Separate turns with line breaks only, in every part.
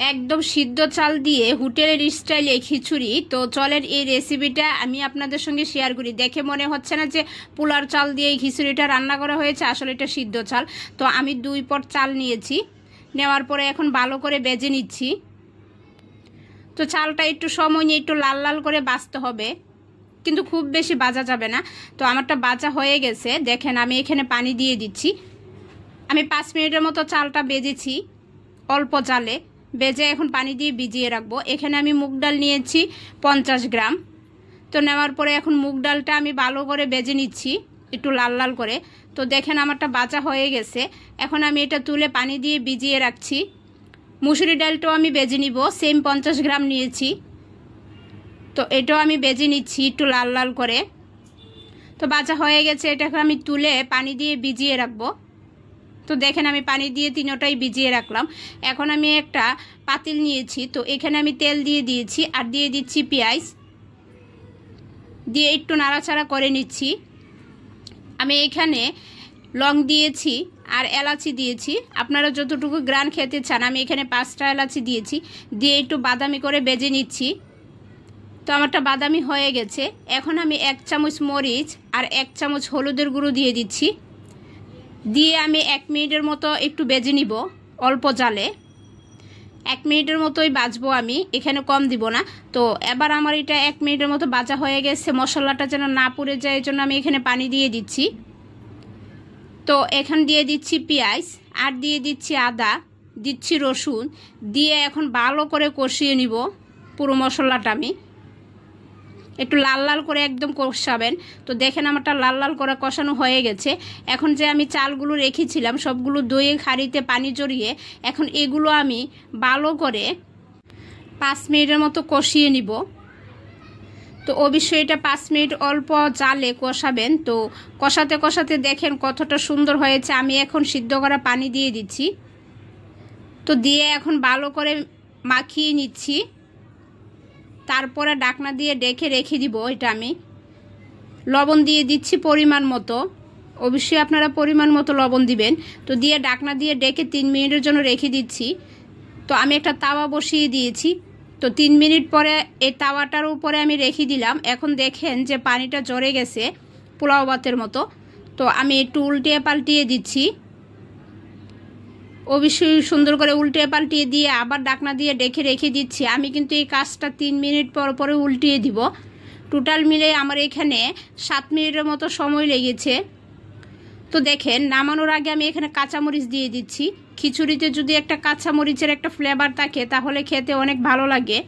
একদম সিদ্ধ চাল দিয়ে হোটেলের স্টাইলে খিচুড়ি। তো চলেন এই রেসিপিটা আমি আপনাদের সঙ্গে শেয়ার করি। দেখে মনে হচ্ছে না যে পোলার চাল দিয়ে এই খিচুড়িটা রান্না করা হয়েছে, আসলে এটা সিদ্ধ চাল। তো আমি 2 পট চাল নিয়েছি, নেওয়ার পরে এখন ভালো করে বেজে নিচ্ছি। তো চালটা একটু সময় নিয়ে একটু লাল লাল করে ভাজতে হবে, কিন্তু খুব বেশি ভাজা যাবে না। তো আমারটা ভাজা হয়ে গেছে, দেখেন আমি এখানে পানি দিয়ে দিচ্ছি। আমি 5 মিনিটের মতো চালটা বেজেছি অল্প জালে, বেজে এখন পানি দিয়ে ভিজিয়ে রাখবো। এখানে আমি মুগ ডাল নিয়েছি 50 গ্রাম। তো নেওয়ার পরে এখন মুগ ডালটা আমি ভালো করে বেজে নিচ্ছি একটু লাল লাল করে। তো দেখেন আমারটা ভাজা হয়ে গেছে, এখন আমি এটা তুলে পানি দিয়ে ভিজিয়ে রাখছি। মুসুরি ডালটাও আমি বেজে নিব, সেম 50 গ্রাম নিয়েছি। তো এটাও আমি বেজে নিচ্ছি একটু লাল লাল করে। তো ভাজা হয়ে গেছে, এটাকে আমি তুলে পানি দিয়ে ভিজিয়ে রাখবো। তো দেখেন আমি পানি দিয়ে তিনটাই ভিজিয়ে রাখলাম। এখন আমি একটা পাতিল নিয়েছি, তো এখানে আমি তেল দিয়ে দিয়েছি আর দিয়ে দিচ্ছি পেঁয়াজ, দিয়ে একটু নাড়াচাড়া করে নিচ্ছি। আমি এখানে লং দিয়েছি আর এলাচি দিয়েছি, আপনারা যতটুকু গ্রান খেতে চান। আমি এখানে 5টা এলাচি দিয়েছি, দিয়ে একটু বাদামি করে বেজে নিচ্ছি। তো আমারটা বাদামি হয়ে গেছে, এখন আমি 1 চামচ মরিচ আর 1 চামচ হলুদের গুঁড়ো দিয়ে দিচ্ছি। দিয়ে আমি 1 মিনিটের মতো একটু বেজে নিব অল্প জালে। 1 মিনিটের মতোই ভাজবো আমি, এখানে কম দিব না। তো এবার আমার এটা 1 মিনিটের মতো ভাজা হয়ে গেছে, মশলাটা যেন না পুড়ে যায় এই জন্য আমি এখানে পানি দিয়ে দিচ্ছি। তো এখানে দিয়ে দিচ্ছি পেঁয়াজ আর দিয়ে দিচ্ছি আদা, দিচ্ছি রসুন, দিয়ে এখন ভালো করে কষিয়ে নিব পুরো মশলাটা। আমি একটু লাল লাল করে একদম কষাবেন। তো দেখেন আমারটা লাল লাল করে কষানো হয়ে গেছে। এখন যে আমি চালগুলো রেখেছিলাম সবগুলো দইয়ে হাঁড়িতে পানি জড়িয়ে এখন এগুলো আমি ভালো করে 5 মিনিটের মতো কষিয়ে নিব। তো অবশ্যই এটা 5 মিনিট অল্প জালে কষাবেন। তো কষাতে কষাতে দেখেন কতটা সুন্দর হয়েছে। আমি এখন সিদ্ধ করা পানি দিয়ে দিচ্ছি, তো দিয়ে এখন ভালো করে মাখিয়ে নিচ্ছি। তারপরে ঢাকনা দিয়ে ঢেকে রেখে দিব। এটা আমি লবণ দিয়ে দিচ্ছি পরিমাণ মতো, অবশ্যই আপনারা পরিমাণ মতো লবণ দিবেন। তো দিয়ে ঢাকনা দিয়ে ঢেকে 3 মিনিটের জন্য রেখে দিচ্ছি। তো আমি একটা তাওয়া বসিয়ে দিয়েছি, তো 3 মিনিট পরে এই তাওয়াটার উপরে আমি রেখে দিলাম। এখন দেখেন যে পানিটা ঝরে গেছে পোলাও ভাতের মতো। তো আমি একটু উল্টিয়ে পাল্টিয়ে দিচ্ছি, অবশ্যই সুন্দর করে উল্টিয়ে পাল্টিয়ে দিয়ে আবার ঢাকনা দিয়ে ঢেকে রেখে দিচ্ছি। আমি কিন্তু এই কাজটা 3 মিনিট পর পরে উল্টিয়ে দিব। টোটাল মিলে আমার এখানে 7 মিনিটের মতো সময় লেগেছে। তো দেখেন নামানোর আগে আমি এখানে কাঁচামরিচ দিয়ে দিচ্ছি। খিচুড়িতে যদি একটা কাঁচামরিচের একটা ফ্লেভার থাকে তাহলে খেতে অনেক ভালো লাগে।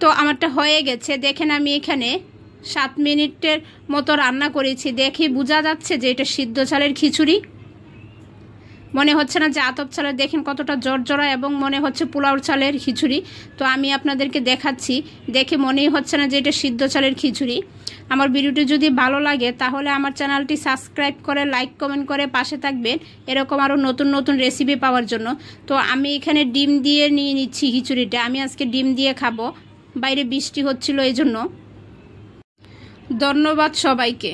তো আমারটা হয়ে গেছে, দেখেন আমি এখানে 7 মিনিটের মতো রান্না করেছি। দেখে বোঝা যাচ্ছে যে এটা সিদ্ধ চালের খিচুড়ি, মনে হচ্ছে না যে আতপ চালের। দেখেন কতটা জর্জরা এবং মনে হচ্ছে পোলাও চালের খিচুড়ি। তো আমি আপনাদেরকে দেখাচ্ছি, দেখে মনেই হচ্ছে না যে এটা সিদ্ধ চালের খিচুড়ি। আমার ভিডিওটি যদি ভালো লাগে তাহলে আমার চ্যানেলটি সাবস্ক্রাইব করে লাইক কমেন্ট করে পাশে থাকবেন এরকম আরও নতুন নতুন রেসিপি পাওয়ার জন্য। তো আমি এখানে ডিম দিয়ে নিয়ে নিচ্ছি খিচুড়িটা। আমি আজকে ডিম দিয়ে খাবো, বাইরে বৃষ্টি হচ্ছিল এই জন্য। ধন্যবাদ সবাইকে।